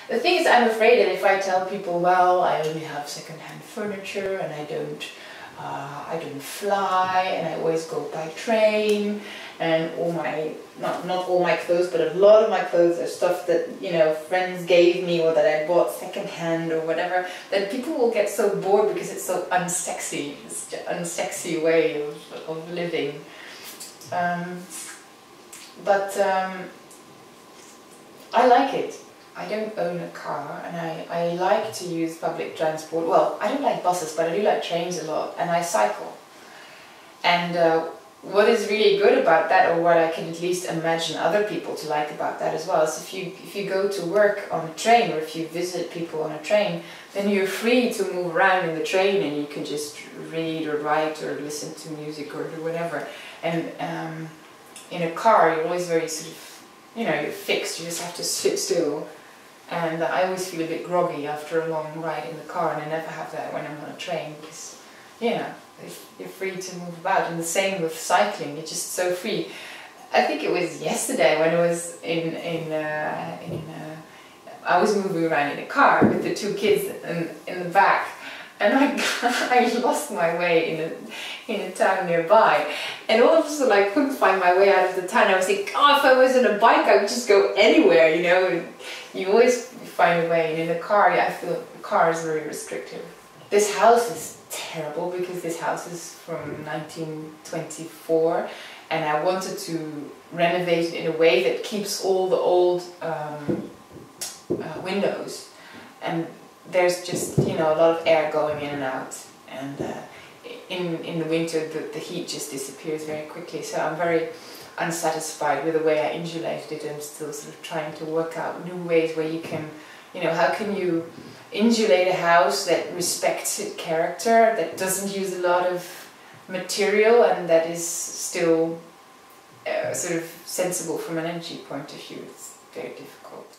The thing is, I'm afraid that if I tell people, well, I only have second-hand furniture and I don't fly and I always go by train, and all my, not all my clothes, but a lot of my clothes are stuff that, you know, friends gave me or that I bought second-hand or whatever, then people will get so bored because it's so unsexy. It's an unsexy way of living. I like it. I don't own a car, and I like to use public transport. Well, I don't like buses, but I do like trains a lot, and I cycle. And what is really good about that, or what I can at least imagine other people to like about that as well, is if you go to work on a train, or if you visit people on a train, then you're free to move around in the train, and you can just read or write or listen to music or do whatever. And in a car, you're always very sort of, you know, you're fixed. You just have to sit still. And I always feel a bit groggy after a long ride in the car, and I never have that when I'm on a train, because, you know, you're free to move about. And the same with cycling, you're just so free. I think it was yesterday when I was I was moving around in a car with the two kids in the back, and I lost my way in a town nearby, and all of a sudden I couldn't find my way out of the town. I was thinking, oh, if I was on a bike I would just go anywhere, you know. And you always find a way, and in a car, I feel the car is very restrictive. This house is terrible because this house is from 1924, and I wanted to renovate it in a way that keeps all the old windows, and there's just, you know, a lot of air going in and out, and in the winter the heat just disappears very quickly. So I'm very unsatisfied with the way I insulated it. I'm still sort of trying to work out new ways where you can, you know, how can you insulate a house that respects its character, that doesn't use a lot of material, and that is still sort of sensible from an energy point of view. It's very difficult.